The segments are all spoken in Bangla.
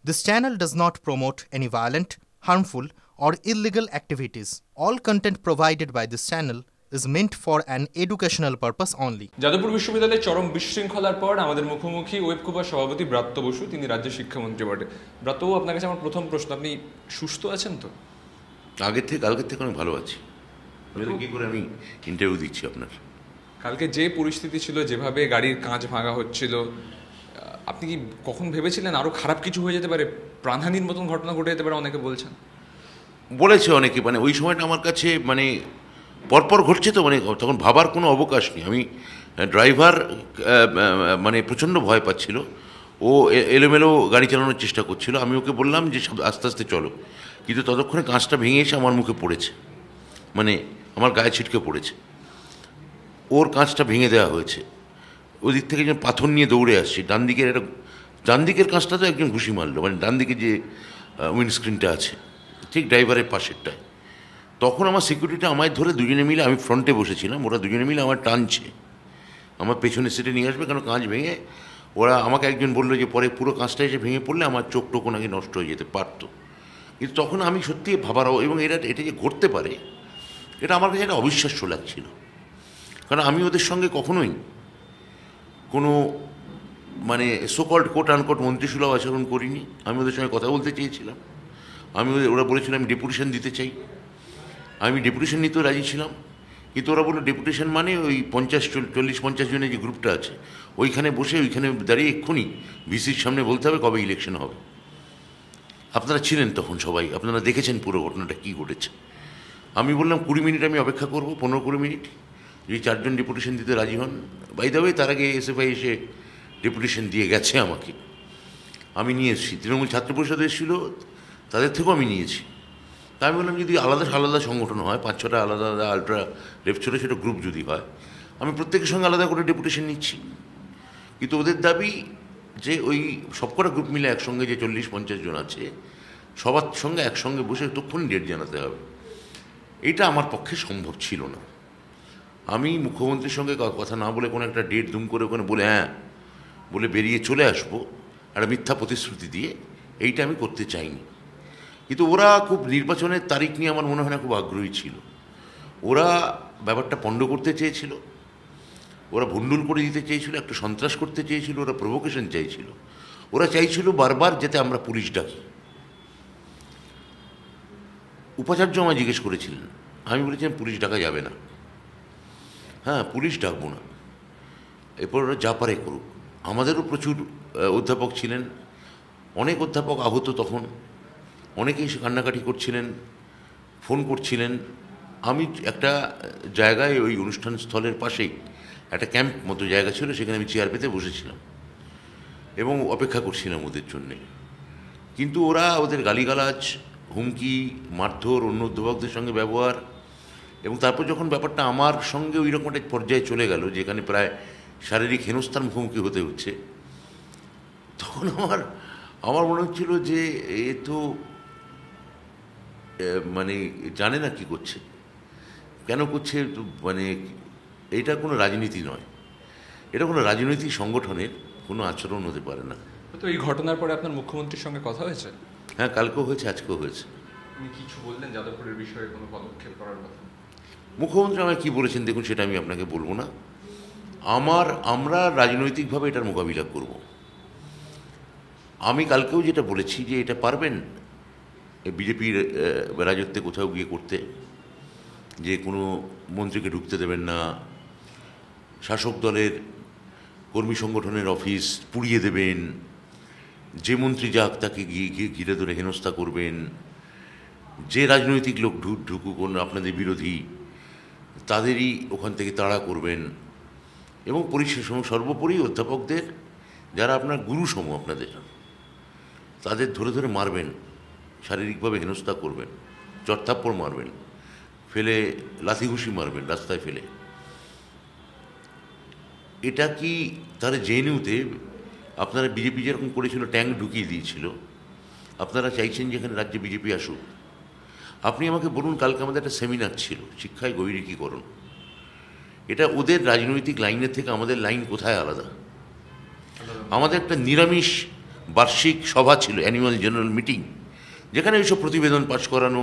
This channel does not promote any violent, harmful, or illegal activities. All content provided by this channel is meant for an educational purpose only. Jadavpur বিশ্ববিদ্যালয়ের চরম বিশৃঙ্খলার পর আমাদের মুখোমুখি ওয়েবকুবার সভাপতি ব্রাত্য বসু, তিনি রাজ্যের শিক্ষামন্ত্রী বটে। ব্রাত্যবাবু, আপনার কাছে আমার প্রথম প্রশ্ন, আপনি সুস্থ আছেন তো? আগের থেকে অনেক ভালো আছি। কি করে আমি ইন্টারভিউ দিচ্ছি আপনার? কালকে যে পরিস্থিতি ছিল, যেভাবে গাড়ির কাঁচ ভাঙা হচ্ছিল, আপনি কি কখন ভেবেছিলেন আরও খারাপ কিছু হয়ে যেতে পারে, প্রাণহানির মতন ঘটনা ঘটে যেতে পারে? অনেকে বলেছে অনেকে, ওই সময়টা আমার কাছে পরপর ঘটছে তো, তখন ভাবার কোনো অবকাশ নেই। আমি ড্রাইভার প্রচণ্ড ভয় পাচ্ছিল, ও এলোমেলো গাড়ি চালানোর চেষ্টা করছিল। আমি ওকে বললাম যে আস্তে আস্তে চলো, কিন্তু ততক্ষণে কাঁচটা ভেঙে এসে আমার মুখে পড়েছে, আমার গায়ে ছিটকে পড়েছে। ওর কাঁচটা ভেঙে দেওয়া হয়েছে। ওদিক থেকে যেন পাথর নিয়ে দৌড়ে আসছে। ডান দিকের কাঁচটা তো একজন ঘুষি মারলো, ডান দিকে যে উইন্ডস্ক্রিনটা আছে, ঠিক ড্রাইভারের পাশেরটায়। তখন আমার সিকিউরিটি আমায় ধরে দুজনে মিলে, আমি ফ্রন্টে বসেছিলাম, ওরা দুজনে মিলে আমার টানছে, আমার পেছনের সিটে নিয়ে আসবে, কারণ কাঁচ ভেঙে ওরা আমাকে একজন বললো যে পরে পুরো কাঁচটা এসে ভেঙে পড়লে আমার চোখ টোক নাকি নষ্ট হয়ে যেতে পারতো। কিন্তু তখন আমি সত্যি ভাবারও, এবং এটা যে ঘটতে পারে, এটা আমার কাছে একটা অবিশ্বাস্য লাগছিল। কারণ আমি ওদের সঙ্গে কখনোই কোনো সোকল্ড কোট আনকোট মন্ত্রীসুলভ আচরণ করিনি। আমি ওদের সঙ্গে কথা বলতে চেয়েছিলাম। ওরা বলেছিল আমি ডেপুটেশন দিতে চাই, আমি ডেপুটেশন নিতেও রাজি ছিলাম। কিন্তু ওরা বললো ডেপুটেশন ওই 40-50 জনের যে গ্রুপটা আছে, ওইখানে দাঁড়িয়ে এক্ষুনি ভিসির সামনে বলতে হবে কবে ইলেকশন হবে। আপনারা ছিলেন তখন সবাই, আপনারা দেখেছেন পুরো ঘটনাটা কী ঘটেছে। আমি বললাম 20 মিনিট আমি অপেক্ষা করব, 15-20 মিনিট, যদি 4 জন ডেপুটেশন দিতে রাজি হন। বাই দ্য ওয়ে, তার আগে এসএফআই এসে ডেপুটেশন দিয়ে গেছে আমাকে, আমি নিয়ে এসেছি। তৃণমূল ছাত্র পরিষদ এসেছিলো, তাদের থেকেও আমি নিয়েছি। তা আমি বললাম যদি আলাদা আলাদা সংগঠন হয়, 5-6টা আলাদা আলাদা আলট্রা লেফট ছোটো ছোটো গ্রুপ যদি হয়, আমি প্রত্যেকের সঙ্গে আলাদা করে ডেপুটেশন নিচ্ছি। কিন্তু ওদের দাবি যে ওই সবকটা গ্রুপ মিলে একসঙ্গে যে 40-50 জন আছে, সবার সঙ্গে একসঙ্গে বসে তক্ষুনি ডেট জানাতে হবে। এটা আমার পক্ষে সম্ভব ছিল না। আমি মুখ্যমন্ত্রীর সঙ্গে কথা না বলে কোনো একটা ডেট দুম করে ওখানে বলে বেরিয়ে চলে আসবো, একটা মিথ্যা প্রতিশ্রুতি দিয়ে, এইটা আমি করতে চাইনি। কিন্তু ওরা খুব নির্বাচনের তারিখ নিয়ে আমার মনে হয় না খুব আগ্রহী ছিল। ওরা ব্যাপারটা পণ্ড করতে চেয়েছিল, ওরা ভণ্ডুল করে দিতে চেয়েছিল, একটা সন্ত্রাস করতে চেয়েছিল, ওরা প্রভোকেশন চাইছিল। ওরা চাইছিল বারবার যাতে আমরা পুলিশ ডাকি। উপাচার্য আমায় জিজ্ঞেস করেছিলেন, আমি বলেছিলাম পুলিশ ডাকা যাবে না, পুলিশ ডাকবো না, এরপর ওরা যা পারে করুক। আমাদেরও প্রচুর অধ্যাপক ছিলেন, অনেক অধ্যাপক আহত, তখন অনেকেই এসে কান্নাকাটি করছিলেন, ফোন করছিলেন। আমি একটা জায়গায়, ওই অনুষ্ঠান স্থলের পাশেই একটা ক্যাম্প মতো জায়গা ছিল, সেখানে আমি চেয়ার পেতে বসেছিলাম এবং অপেক্ষা করছিলাম ওদের জন্যে। কিন্তু ওদের গালিগালাজ, হুমকি, মারধর, অন্য অধ্যাপকদের সঙ্গে ব্যবহার, এবং তারপর যখন ব্যাপারটা আমার সঙ্গে ওই রকম একটা পর্যায়ে চলে গেল, যেখানে প্রায় শারীরিক হেনস্থার মুখোমুখি হতে হচ্ছে, তখন আমার মনে হচ্ছিল যে এ তো জানে না কি করছে, কেন করছে। এটা কোনো রাজনীতি নয়, এটা কোনো রাজনৈতিক সংগঠনের কোনো আচরণ হতে পারে না। তো এই ঘটনার পরে আপনার মুখ্যমন্ত্রীর সঙ্গে কথা হয়েছে? হ্যাঁ, কালকেও হয়েছে, আজকেও হয়েছে। উনি কিছু বললেন যাদবপুরের বিষয়ে কোনো পদক্ষেপ করার কথা? মুখ্যমন্ত্রী আমায় কী বলেছেন দেখুন, সেটা আমি আপনাকে বলবো না। আমরা রাজনৈতিকভাবে এটার মোকাবিলা করব। আমি কালকেও যেটা বলেছি যে এটা পারবেন বিজেপির রাজত্বে কোথাও গিয়ে করতে, যে কোনো মন্ত্রীকে ঢুকতে দেবেন না, শাসক দলের কর্মী সংগঠনের অফিস পুড়িয়ে দেবেন, যে মন্ত্রী যাক তাকে গিয়ে ঘিরে ধরে হেনস্থা করবেন, যে রাজনৈতিক লোক ঢুকুক আপনাদের বিরোধী, তাদেরই ওখান থেকে তাড়া করবেন, এবং সর্বোপরি অধ্যাপকদের যারা আপনার গুরুসম আপনাদের, তাদের ধরে ধরে মারবেন, শারীরিকভাবে হেনস্থা করবেন, চড়থাপ্পড় মারবেন, ফেলে লাথি ঘুষি মারবেন রাস্তায় ফেলে। এটা কি তাহলে জেএনইউতে আপনারা বিজেপি যেরকম করেছিল, ট্যাঙ্ক ঢুকিয়ে দিয়েছিল, আপনারা চাইছেন যে এখানে রাজ্যে বিজেপি আসুক? আপনি আমাকে বলুন, কালকে আমাদের একটা সেমিনার ছিল, শিক্ষায় গৈরিকীকরণ। এটা ওদের রাজনৈতিক লাইনের থেকে আমাদের লাইন কোথায় আলাদা? আমাদের একটা নিরামিষ বার্ষিক সভা ছিল, অ্যানুয়াল জেনারেল মিটিং, যেখানে এইসব প্রতিবেদন পাশ করানো,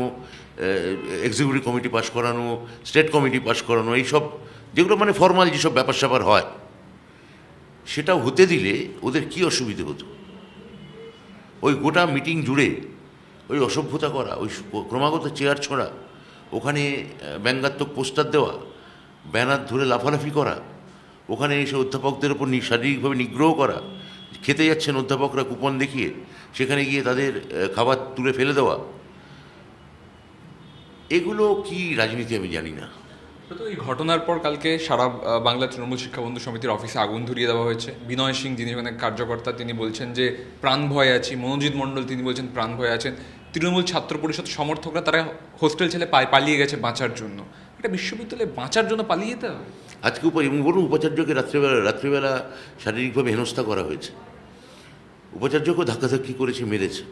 এক্সিকিউটিভ কমিটি পাশ করানো, স্টেট কমিটি পাশ করানো, এইসব যেগুলো মানে ফর্মাল যেসব ব্যাপার স্যাপার হয়, সেটা হতে দিলে ওদের কি অসুবিধে হতো? ওই গোটা মিটিং জুড়ে ওই অসভ্যতা করা, ওই ক্রমাগত চেয়ার ছোঁড়া, ওখানে ব্যঙ্গাত্মক পোস্টার দেওয়া, ব্যানার ধরে লাফালাফি করা, ওখানে এসে অধ্যাপকদের ওপর শারীরিকভাবে নিগ্রহ করা, খেতে যাচ্ছেন অধ্যাপকরা কুপন দেখিয়ে, সেখানে গিয়ে তাদের খাবার তুলে ফেলে দেওয়া, এগুলো কি রাজনীতি আমি জানি না। তো এই ঘটনার পর কালকে সারা বাংলা তৃণমূল শিক্ষা বন্ধু সমিতির অফিসে আগুন ধরিয়ে দেওয়া হয়েছে। বিনয় সিং, যিনি ওখানে কার্যকর্তা, তিনি বলছেন যে প্রাণ ভয় আছি। মনোজিৎ মণ্ডল, তিনি বলছেন প্রাণ ভয় আছেন। তৃণমূল ছাত্র পরিষদ সমর্থকরা তারা হোস্টেল ছেলে পালিয়ে গেছে বাঁচার জন্য। একটা বিশ্ববিদ্যালয়ে বাঁচার জন্য পালিয়ে যেতে হবে? আজকে বলুন, উপাচার্যকে রাত্রিবেলা শারীরিকভাবে হেনস্থা করা হয়েছে, উপাচার্যকেও ধাক্কাধাক্কি করেছে, মেরেছে।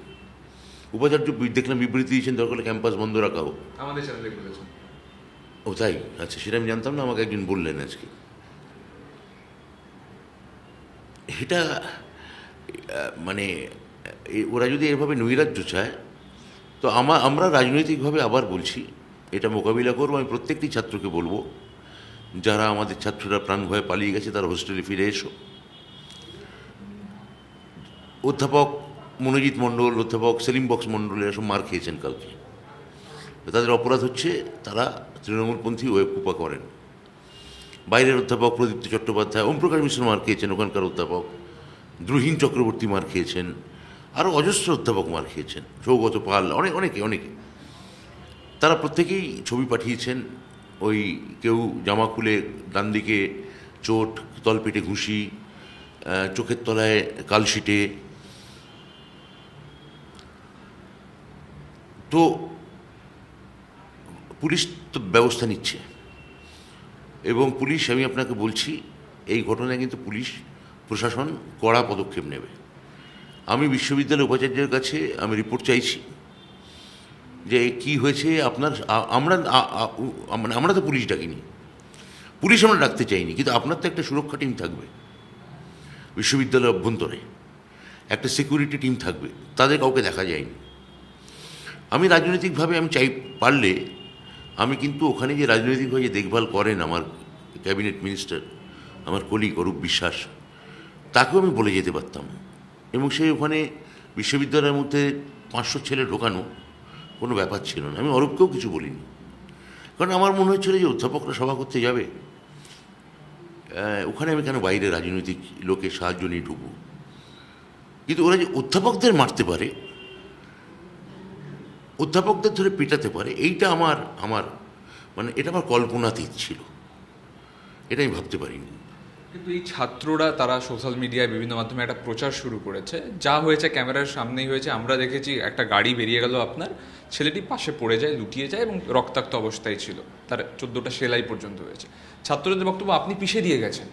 উপাচার্য দেখলাম বিবৃতি দিয়েছেন, দরকার হলে ক্যাম্পাস বন্ধ রাখা হোক। আমাদের চ্যানেলে বলেছেন। ও তাই? আচ্ছা, সেটা আমি জানতাম না, আমাকে একজন বললেন আজকে। এটা মানে ওরা যদি এভাবে নৈরাজ্য চায়, তো আমরা রাজনৈতিকভাবে আবার বলছি এটা মোকাবিলা করবো। আমি প্রত্যেকটি ছাত্রকে বলবো, যারা আমাদের ছাত্ররা প্রাণ ভয়ে পালিয়ে গেছে তারা হোস্টেলে ফিরে এসো। অধ্যাপক মনোজিৎ মণ্ডল, অধ্যাপক সেলিম বক্স মণ্ডল এরা সব মার খেয়েছেন কালকে। তাদের অপরাধ হচ্ছে তারা তৃণমূলপন্থী ওয়েবকুপা করেন। বাইরের অধ্যাপক প্রদীপ্ত চট্টোপাধ্যায়, ওমপ্রকাশ মিশ্র মার খেয়েছেন, ওখানকার অধ্যাপক দ্রুহীন চক্রবর্তী মার খেয়েছেন, আরও অজস্র অধ্যাপক মার খেয়েছেন, সৌগত পাল, অনেকে। তারা প্রত্যেকেই ছবি পাঠিয়েছেন। ওই কেউ জামা খুলে ডান দিকে চোট, তলপেটে ঘুষি, চোখের তলায় কালশিটে। তো পুলিশ তো ব্যবস্থা নিচ্ছে, এবং পুলিশ, আমি আপনাকে বলছি, এই ঘটনায় কিন্তু পুলিশ প্রশাসন কড়া পদক্ষেপ নেবে। আমি বিশ্ববিদ্যালয় উপাচার্যের কাছে আমি রিপোর্ট চাইছি যে কি হয়েছে আপনার। আমরা তো পুলিশ ডাকিনি, পুলিশ আমরা ডাকতে চাইনি, কিন্তু আপনার তো একটা সুরক্ষা টিম থাকবে বিশ্ববিদ্যালয়ের অভ্যন্তরে, একটা সিকিউরিটি টিম থাকবে, তাদের কাউকে দেখা যায়নি। আমি রাজনৈতিকভাবে আমি পারলে আমি কিন্তু ওখানে যে রাজনৈতিকভাবে যে দেখভাল করেন আমার ক্যাবিনেট মিনিস্টার, আমার কলিগ অরূপ বিশ্বাস, তাকেও আমি বলে যেতে পারতাম, এবং সে ওখানে বিশ্ববিদ্যালয়ের মধ্যে 500 ছেলে ঢোকানো কোনো ব্যাপার ছিল না। আমি অরূপকেও কিছু বলিনি, কারণ আমার মনে হচ্ছিল যে অধ্যাপকরা সভা করতে যাবে, ওখানে আমি কেন বাইরে রাজনৈতিক লোকের সাহায্য নিয়ে ঢুকবো। কিন্তু ওরা যে অধ্যাপকদের মারতে পারে, অধ্যাপকদের ধরে পেটাতে পারে, এইটা আমার মানে এটা আমার কল্পনাতীত ছিল, এটা আমি ভাবতে পারিনি। কিন্তু এই ছাত্ররা তারা সোশ্যাল মিডিয়ায় বিভিন্ন মাধ্যমে একটা প্রচার শুরু করেছে, যা হয়েছে ক্যামেরার সামনেই হয়েছে। আমরা দেখেছি একটা গাড়ি বেরিয়ে গেল, আপনার ছেলেটি পাশে পড়ে যায়, লুটিয়ে যায় এবং রক্তাক্ত অবস্থায় ছিল, তার 14টা সেলাই পর্যন্ত হয়েছে। ছাত্রদের বক্তব্য আপনি পিষে দিয়ে গেছেন।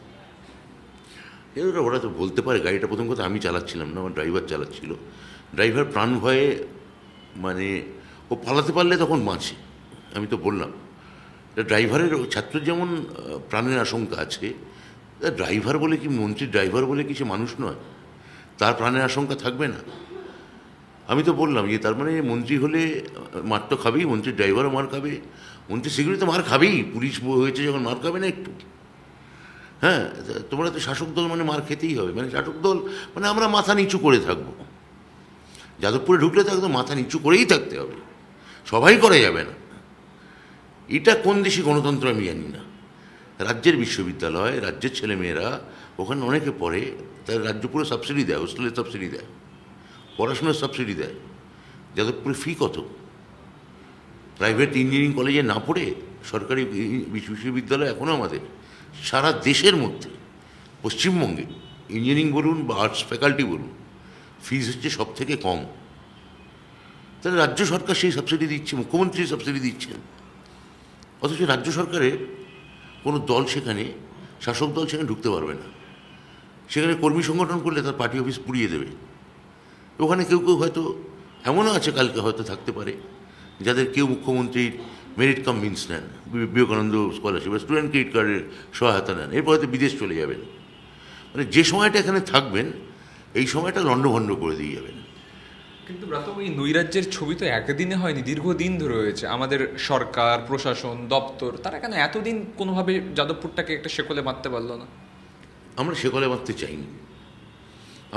ওরা তো বলতে পারে, গাড়িটা প্রথম কথা আমি চালাচ্ছিলাম না, আমার ড্রাইভার চালাচ্ছিল। ড্রাইভার প্রাণ ভয়ে, মানে ও পালাতে পারলে তখন বাঁচে, আমি তো বললাম। ড্রাইভারের, ছাত্রের যেমন প্রাণের আশঙ্কা আছে, ড্রাইভার বলে কি, মন্ত্রীর ড্রাইভার বলে কি সে মানুষ নয়? তার প্রাণের আশঙ্কা থাকবে না? আমি তো বললাম যে তার মানে মন্ত্রী হলে মার তো খাবেই, মন্ত্রীর ড্রাইভারও মার খাবে, মন্ত্রী সিকিউরিটি তো মার খাবেই, পুলিশ হয়েছে যখন মার খাবে না একটু? হ্যাঁ, তোমরা তো শাসক দল মানে মার খেতেই হবে, মানে শাসক দল মানে আমরা মাথা নিচু করে থাকবো। যাদবপুরে ঢুকলে তো একদম মাথা নিচু করেই থাকতে হবে, সবাই করে যাবে না। এটা কোন দেশে গণতন্ত্র আমি জানি না। রাজ্যের বিশ্ববিদ্যালয়, রাজ্যের ছেলেমেয়েরা ওখানে অনেকে পড়ে, তার রাজ্য পুরো সাবসিডি দেয়, হোস্টেলের সাবসিডি দেয়, পড়াশোনার সাবসিডি দেয়। যাদবপুরে ফি কত? প্রাইভেট ইঞ্জিনিয়ারিং কলেজে না পড়ে সরকারি বিশ্ববিদ্যালয় এখনও আমাদের সারা দেশের মধ্যে, পশ্চিমবঙ্গে ইঞ্জিনিয়ারিং বলুন বা আর্টস ফ্যাকাল্টি বলুন, ফিজ হচ্ছে সব থেকে কম। তাহলে রাজ্য সরকার সেই সাবসিডি দিচ্ছে, মুখ্যমন্ত্রী সাবসিডি দিচ্ছেন, অথচ রাজ্য সরকারের কোনো দল সেখানে, শাসক দল সেখানে ঢুকতে পারবে না। সেখানে কর্মী সংগঠন করলে তার পার্টি অফিস পুড়িয়ে দেবে। ওখানে কেউ কেউ হয়তো এমনও আছে, কালকে হয়তো থাকতে পারে, যাদের কেউ মুখ্যমন্ত্রীর মেরিট কাম মিন্স নেন, বিবেকানন্দ স্কলারশিপ বা স্টুডেন্ট ক্রেডিট কার্ডের সহায়তা নেন, এরপর হয়তো বিদেশ চলে যাবেন। মানে যে সময়টা এখানে থাকবেন এই সময়টা লণ্ডভণ্ড করে দিয়ে যাবেন। কিন্তু ব্রাতবাবু, এই নৈরাজ্যের ছবি তো একদিনে হয়নি, দীর্ঘদিন ধরে হয়েছে। আমাদের সরকার, প্রশাসন, দপ্তর, তারা কেন এতদিন কোনোভাবে যাদবপুরটাকে একটা শেকলে মারতে পারলো না? আমরা শেকলে মারতে চাইনি।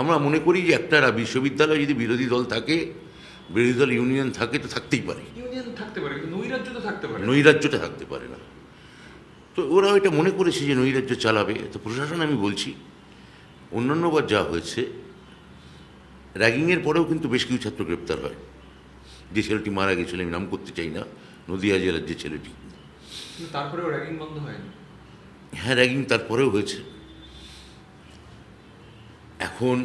আমরা মনে করি যে একটা বিশ্ববিদ্যালয়ে যদি বিরোধী দল থাকে, বিরোধী দল ইউনিয়ন থাকে, তো থাকতেই পারে। ইউনিয়ন থাকতে পারে, কিন্তু নৈরাজ্য তো থাকতে পারে। নৈরাজ্যটা থাকতে পারে না। তো ওরা এটা মনে করেছে যে নৈরাজ্য চালাবে। তো প্রশাসন, আমি বলছি, অন্যান্যবার যা হয়েছে, র্যাগিংয়ের পরেও কিন্তু বেশ কিছু ছাত্র গ্রেপ্তার হয়। যে ছেলেটি মারা গেছিল, আমি নাম করতে চাই না, নদিয়া জেলার যে ছেলেটি, তারপরেও র্যাগিং বন্ধ হয়নি। হ্যাঁ, র্যাগিং তারপরেও হয়েছে। এখন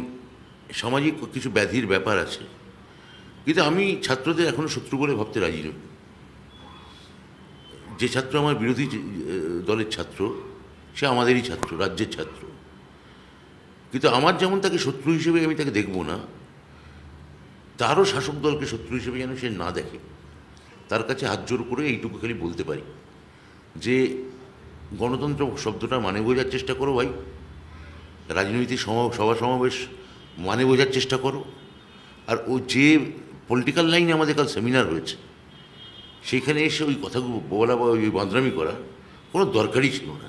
সামাজিক কিছু ব্যাধির ব্যাপার আছে, কিন্তু আমি ছাত্রদের এখনো শত্রু বলে ভাবতে রাজি নই। যে ছাত্র আমার বিরোধী দলের ছাত্র, সে আমাদেরই ছাত্র, রাজ্যের ছাত্র। কিন্তু আমার যেমন তাকে শত্রু হিসেবে আমি তাকে দেখব না, তারও শাসক দলকে শত্রু হিসেবে যেন সে না দেখে। তার কাছে হাত জোর করে এইটুকু খালি বলতে পারি যে গণতন্ত্র শব্দটা মানে বোঝার চেষ্টা করো ভাই। রাজনৈতিক সভা সমাবেশ মানে বোঝার চেষ্টা করো। আর ও যে পলিটিক্যাল লাইনে আমাদের কাল সেমিনার হয়েছে, সেখানে এসে ওই কথাগুলো বলা বা ওই বাঁদরামি করা কোনো দরকারই ছিল না।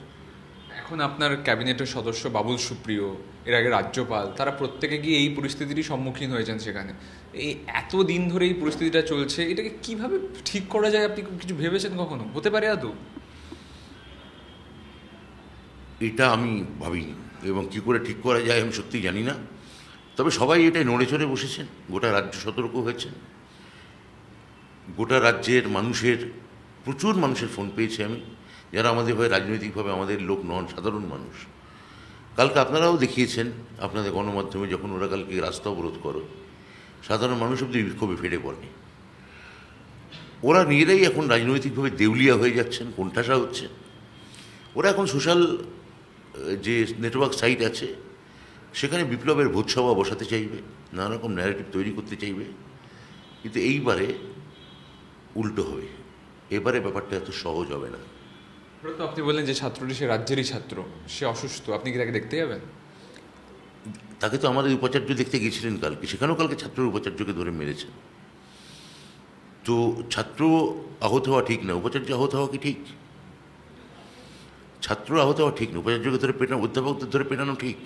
এখন আপনার ক্যাবিনেটের সদস্য বাবুল সুপ্রিয়, এর আগে রাজ্যপাল, তারা প্রত্যেকে গিয়ে এই পরিস্থিতিরই সম্মুখীন হয়েছেন। সেখানে এই এত দিন ধরে এই পরিস্থিতিটা চলছে, এটাকে কিভাবে ঠিক করা যায় আপনি কিছু ভেবেছেন কখনো? হতে পারে আদৌ? এটা আমি ভাবিনি, এবং কী করে ঠিক করা যায় আমি সত্যিই জানি না। তবে সবাই এটাই নড়ে চড়ে বসেছেন, গোটা রাজ্য সতর্ক হয়েছেন। গোটা রাজ্যের মানুষের, প্রচুর মানুষের ফোন পেয়েছি আমি, যারা আমাদের হয়ে রাজনৈতিকভাবে আমাদের লোক নন, সাধারণ মানুষ। কালকে আপনারাও দেখিয়েছেন আপনাদের গণমাধ্যমে, যখন ওরা কালকে রাস্তা অবরোধ করো, সাধারণ মানুষ অব্দি বিক্ষোভে ফেটে পড়ে। ওরা নিজেরাই এখন রাজনৈতিকভাবে দেউলিয়া হয়ে যাচ্ছেন, কোণঠাসা হচ্ছে। ওরা এখন সোশ্যাল যে নেটওয়ার্ক সাইট আছে, সেখানে বিপ্লবের ভোজসভা বসাতে চাইবে, নানা রকম ন্যারেটিভ তৈরি করতে চাইবে। কিন্তু এইবারে উল্টো হবে। এবারে ব্যাপারটা এত সহজ হবে না। তো আপনি বললেন যে ছাত্রটি সে রাজ্যেরই ছাত্র, সে অসুস্থ, আপনি কি তাকে দেখতে যাবেন? তাকে তো আমাদের উপাচার্য দেখতে গেছিলেন কালকে, সেখানেও কালকে ছাত্র উপাচার্যকে ধরে মেরেছে। তো ছাত্র আহত হওয়া ঠিক না, উপাচার্য আহত হওয়া কি ঠিক? ছাত্র আহত হওয়া ঠিক না, উপাচার্যকে ধরে পেটানো, অধ্যাপকদের ধরে পেটানো ঠিক?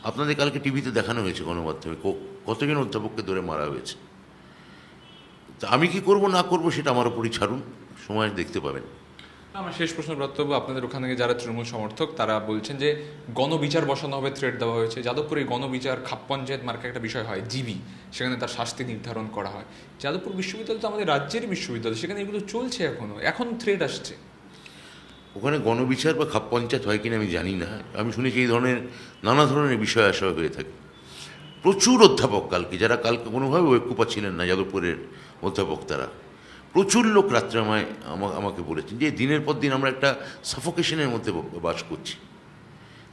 আপনাদের কালকে টিভিতে দেখানো হয়েছে গণমাধ্যমে, কতজন অধ্যাপককে ধরে মারা হয়েছে। তা আমি কি করব না করব সেটা আমার উপরই ছাড়ুন, সময় দেখতে পাবেন। আমার শেষ প্রশ্ন বক্তব্য, আপনাদের ওখানে যারা তৃণমূল সমর্থক, তারা বলছেন যে গণবিচার বসানো হবে, থ্রেট দেওয়া হয়েছে। যাদবপুরে গণবিচার, খাপ পঞ্চায়েত মার্কা একটা বিষয় হয়, জিবি, সেখানে তার শাস্তি নির্ধারণ করা হয়। যাদবপুর বিশ্ববিদ্যালয় তো আমাদের রাজ্যেরই বিশ্ববিদ্যালয়, সেখানে এগুলো চলছে এখন থ্রেট আসছে। ওখানে গণবিচার বা খাপ পঞ্চায়েত হয় কিনা আমি জানি না। আমি শুনেছি এই ধরনের নানা ধরনের বিষয় আসা হয়ে থাকে। প্রচুর অধ্যাপক কালকে, যারা কালকে কোনোভাবে ঐক্যপা ছিলেন না, যাদবপুরের অধ্যাপক, তারা প্রচুর লোক রাত্রে আমাকে বলেছেন যে দিনের পর দিন আমরা একটা সাফোকেশনের মধ্যে বাস করছি।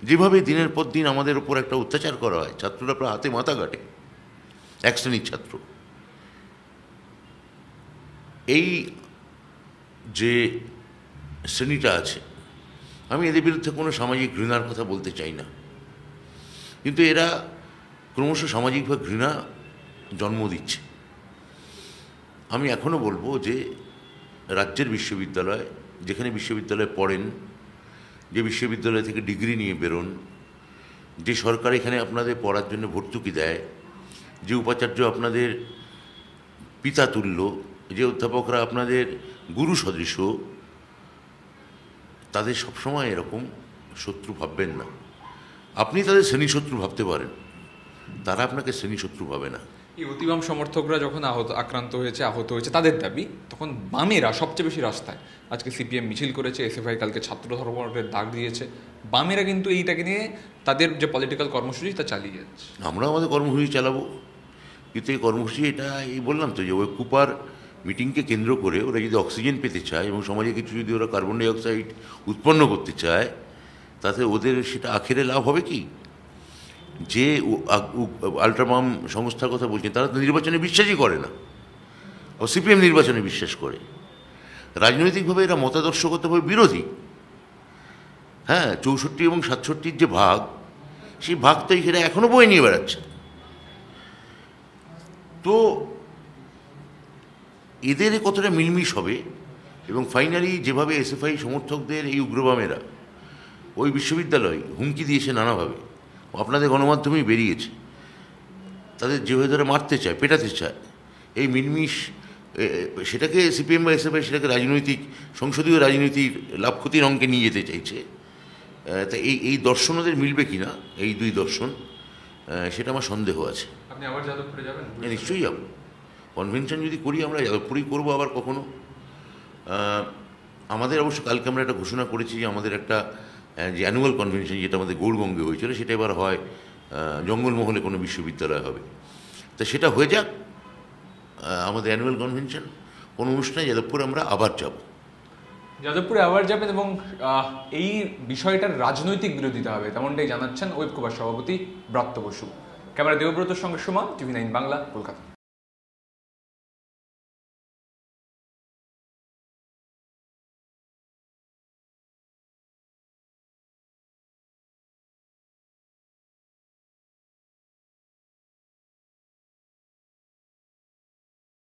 যেভাবে দিনের পর দিন আমাদের ওপর একটা অত্যাচার করা হয়, ছাত্ররা প্রায় হাতে মাথা কাটে, এক শ্রেণীর ছাত্র। এই যে শ্রেণীটা আছে, আমি এদের বিরুদ্ধে কোনো সামাজিক ঘৃণার কথা বলতে চাই না, কিন্তু এরা ক্রমশ সামাজিকভাবে ঘৃণা জন্ম দিচ্ছে। আমি এখনও বলবো যে রাজ্যের বিশ্ববিদ্যালয়, যেখানে বিশ্ববিদ্যালয়ে পড়েন, যে বিশ্ববিদ্যালয় থেকে ডিগ্রি নিয়ে বেরোন, যে সরকার এখানে আপনাদের পড়ার জন্য ভর্তুকি দেয়, যে উপাচার্য আপনাদের পিতা তুল্য, যে অধ্যাপকরা আপনাদের গুরু সদৃশ, তাদের সবসময় এরকম শত্রু ভাববেন না। আপনি তাদের শ্রেণী শত্রু ভাবতে পারেন, তারা আপনাকে শ্রেণী শত্রু ভাবে না। এই অতিবাম সমর্থকরা যখন আক্রান্ত হয়েছে, আহত হয়েছে, তাদের দাবি তখন বামেরা সবচেয়ে বেশি রাস্তায়। আজকে সিপিএম মিছিল করেছে, এসএফআই কালকে ছাত্র ধর্মঘটের ডাক দিয়েছে। বামেরা কিন্তু এইটাকে নিয়ে তাদের যে পলিটিক্যাল কর্মসূচি তা চালিয়ে যাচ্ছে। আমরা আমাদের কর্মসূচি চালাবো, কিন্তু এই কর্মসূচি এটা এই বললাম তো যে ওই কুপার মিটিংকে কেন্দ্র করে ওরা যদি অক্সিজেন পেতে চায় এবং সমাজে কিছু যদি ওরা কার্বন ডাইঅক্সাইড উৎপন্ন করতে চায়, তাতে ওদের সেটা আখেরে লাভ হবে কি? যে আল্ট্রামাম সংস্থার কথা বলছেন, তারা তো নির্বাচনে বিশ্বাসই করে না, ও সিপিএম নির্বাচনে বিশ্বাস করে। রাজনৈতিকভাবে এরা মতাদর্শগতভাবে বিরোধী। হ্যাঁ, 64 এবং 67 যে ভাগ, সেই ভাগ তো এখানে এখনও বয়ে নিয়ে বেড়াচ্ছে। তো এদের কতটা মিলমিশ হবে, এবং ফাইনালি যেভাবে এসএফআই সমর্থকদের এই উগ্রবামেরা ওই বিশ্ববিদ্যালয় হুমকি দিয়েছে নানাভাবে, আপনাদের গণমাধ্যমেই বেরিয়েছে, তাদের যেভাবে ধরে মারতে চায়, পেটাতে চায়, এই মিলমিশ সেটাকে সিপিএম বা এসএফআই সেটাকে রাজনৈতিক সংসদীয় রাজনীতির লাভ ক্ষতির অঙ্কে নিয়ে যেতে চাইছে। তা এই দর্শন ওদের মিলবে কি না, এই দুই দর্শন, সেটা আমার সন্দেহ আছে। আপনি আবার যাদবপুরে যাবেন? নিশ্চয়ই যাব। কনভেনশন যদি করি আমরা যাদবপুরেই করবো আবার কখনো। আমাদের অবশ্য কালকে আমরা একটা ঘোষণা করেছি যে আমাদের একটা যে অ্যানুয়াল কনভেনশন যেটা আমাদের গৌড়বঙ্গে হয়েছিল সেটা এবার হয় জঙ্গলমহলে কোনো বিশ্ববিদ্যালয় হবে। তা সেটা হয়ে যাক আমাদের অ্যানুয়াল কনভেনশন, কোনো অনুষ্ঠানে যাদবপুরে আমরা আবার যাব। যাদবপুরে আবার যাবেন এবং এই বিষয়টার রাজনৈতিক বিরোধিতা হবে তেমনটাই জানাচ্ছেন ঐক্যবাদ সভাপতি ব্রাত্য বসু। ক্যামেরা দেবব্রতর সঙ্গে সুমন, TV9 বাংলা, কলকাতা।